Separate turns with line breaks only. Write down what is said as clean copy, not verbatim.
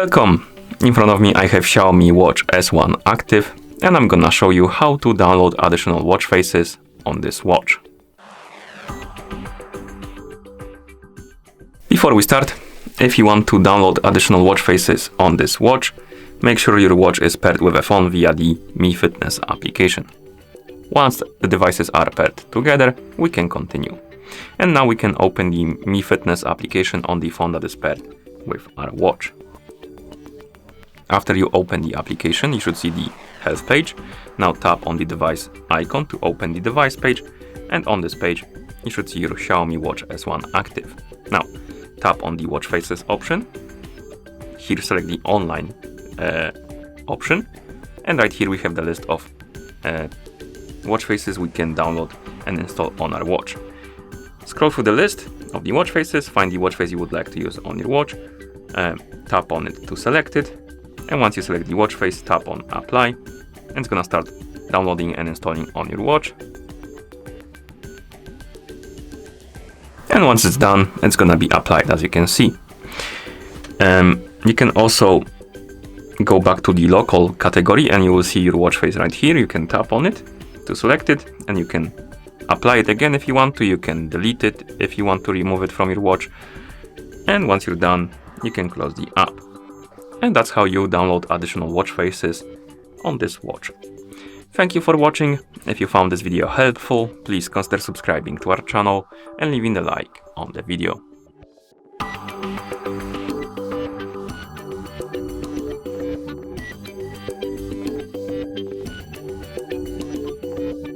Welcome! In front of me I have Xiaomi Watch S1 active and I'm gonna show you how to download additional watch faces on this watch. Before we start, if you want to download additional watch faces on this watch, make sure your watch is paired with a phone via the Mi Fitness application. Once the devices are paired together, we can continue. And now we can open the Mi Fitness application on the phone that is paired with our watch. After you open the application, you should see the health page. Now tap on the device icon to open the device page, and on this page you should see your Xiaomi Watch S1 active. Now tap on the watch faces option. Here select the online option, and right here we have the list of watch faces we can download and install on our watch. Scroll through the list of the watch faces, find the watch face you would like to use on your watch, tap on it to select it, and once you select the watch face, tap on apply, and it's gonna start downloading and installing on your watch. And once it's done, it's gonna be applied, as you can see. You can also go back to the local category and you will see your watch face right here. You can tap on it to select it, and you can apply it again if you want to. You can delete it if you want to remove it from your watch. And once you're done, you can close the app. And that's how you download additional watch faces on this watch. Thank you for watching. If you found this video helpful, please consider subscribing to our channel and leaving a like on the video.